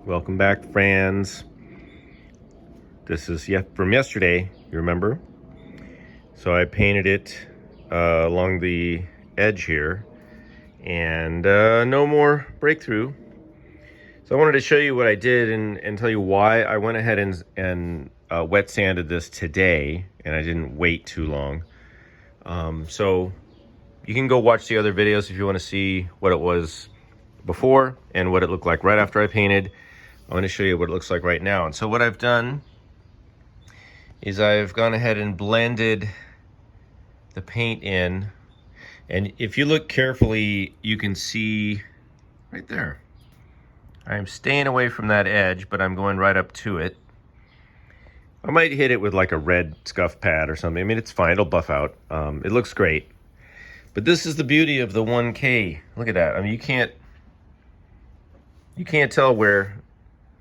Welcome back, friends. This is from yesterday, you remember? So I painted it along the edge here, and no more breakthrough. So I wanted to show you what I did and tell you why I went ahead and wet sanded this today, and I didn't wait too long. So you can go watch the other videos if you want to see what it was before and what it looked like right after I painted. I'm going to show you what it looks like right now. And so what I've done is I've gone ahead and blended the paint in, and if you look carefully you can see right there I'm staying away from that edge, but I'm going right up to it. I might hit it with like a red scuff pad or something. I mean, it's fine, it'll buff out. It looks great, but this is the beauty of the 1K. Look at that. I mean, you can't tell where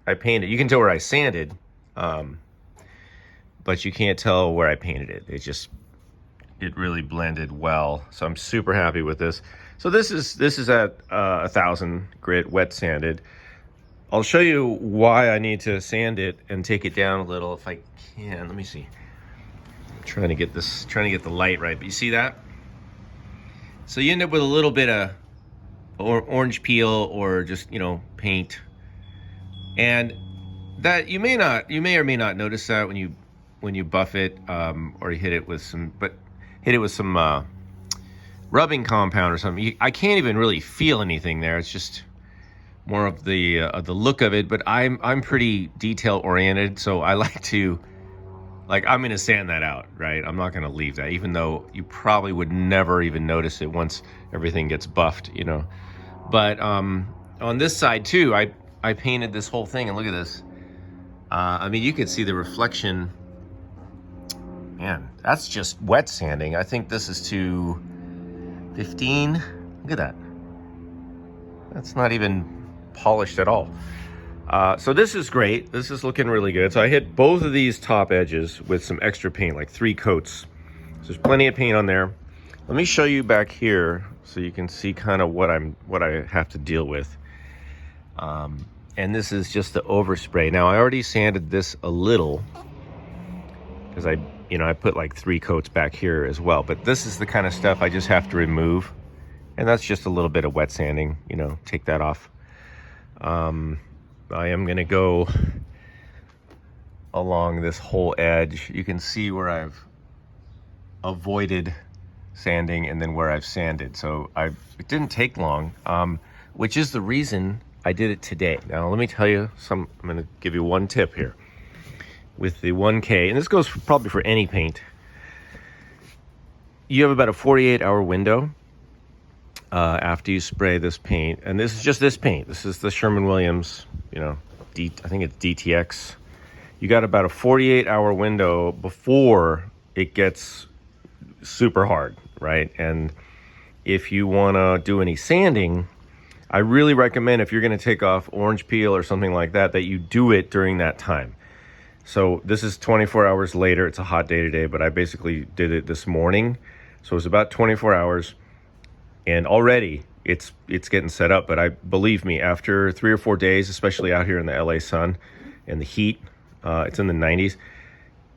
I painted. You can tell where I sanded, but you can't tell where I painted it. It really blended well. So I'm super happy with this. So this is at 1,000 grit wet sanded. I'll show you why I need to sand it and take it down a little if I can. Let me see. I'm trying to get the light right, but you see that? So you end up with a little bit of orange peel or just, paint. And that you may or may not notice that when you buff it, or you hit it with some rubbing compound or something. I can't even really feel anything there. It's just more of the look of it. But I'm pretty detail oriented, so I like to, I'm gonna sand that out, right? I'm not gonna leave that, even though you probably would never even notice it once everything gets buffed, But on this side too, I painted this whole thing, and look at this. I mean, you could see the reflection. Man, that's just wet sanding. I think this is to 15. Look at that. That's not even polished at all. So this is great. This is looking really good. So I hit both of these top edges with some extra paint, like 3 coats. So there's plenty of paint on there. Let me show you back here so you can see kind of what I have to deal with. And this is just the overspray. Now I already sanded this a little because I put like 3 coats back here as well. But this is the kind of stuff I just have to remove. And that's just a little bit of wet sanding, take that off. I am gonna go along this whole edge. You can see where I've avoided sanding and then where I've sanded. So it didn't take long, which is the reason I did it today. Now let me tell you I'm gonna give you one tip here. With the 1K, and this goes probably for any paint, you have about a 48-hour window after you spray this paint. And this is just this paint. This is the Sherwin-Williams, I think it's DTX. You got about a 48-hour window before it gets super hard, right? And if you want to do any sanding, I really recommend, if you're going to take off orange peel or something like that, that you do it during that time. So this is 24 hours later. It's a hot day today, but I basically did it this morning. So it was about 24 hours, and already it's getting set up. But believe me, after 3 or 4 days, especially out here in the LA sun and the heat, it's in the 90s,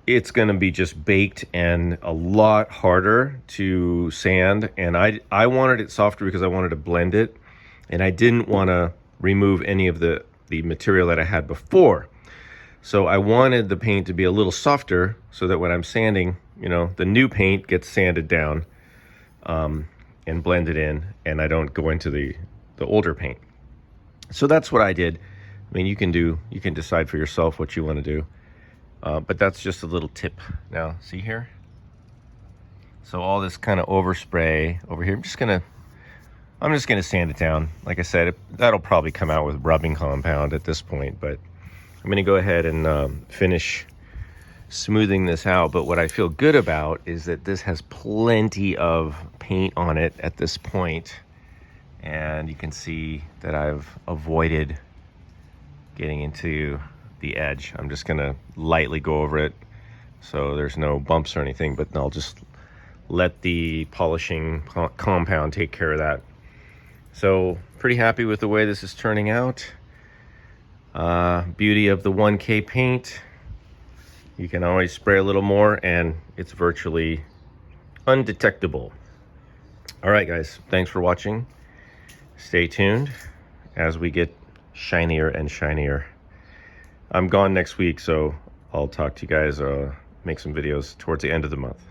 it's going to be just baked and a lot harder to sand. And I wanted it softer because I wanted to blend it, and I didn't want to remove any of the material that I had before. So I wanted the paint to be a little softer so that when I'm sanding, the new paint gets sanded down and blended in, and I don't go into the older paint. So that's what I did. I mean, you can decide for yourself what you want to do. But that's just a little tip. Now, see here? So all this kind of overspray over here, I'm just gonna sand it down. Like I said, that'll probably come out with rubbing compound at this point, but I'm going to go ahead and finish smoothing this out. But what I feel good about is that this has plenty of paint on it at this point. And you can see that I've avoided getting into the edge. I'm just going to lightly go over it so there's no bumps or anything, but I'll just let the polishing compound take care of that. So pretty happy with the way this is turning out. Beauty of the 1K paint. You can always spray a little more and it's virtually undetectable. All right, guys, thanks for watching. Stay tuned as we get shinier and shinier. I'm gone next week, so I'll talk to you guys, make some videos towards the end of the month.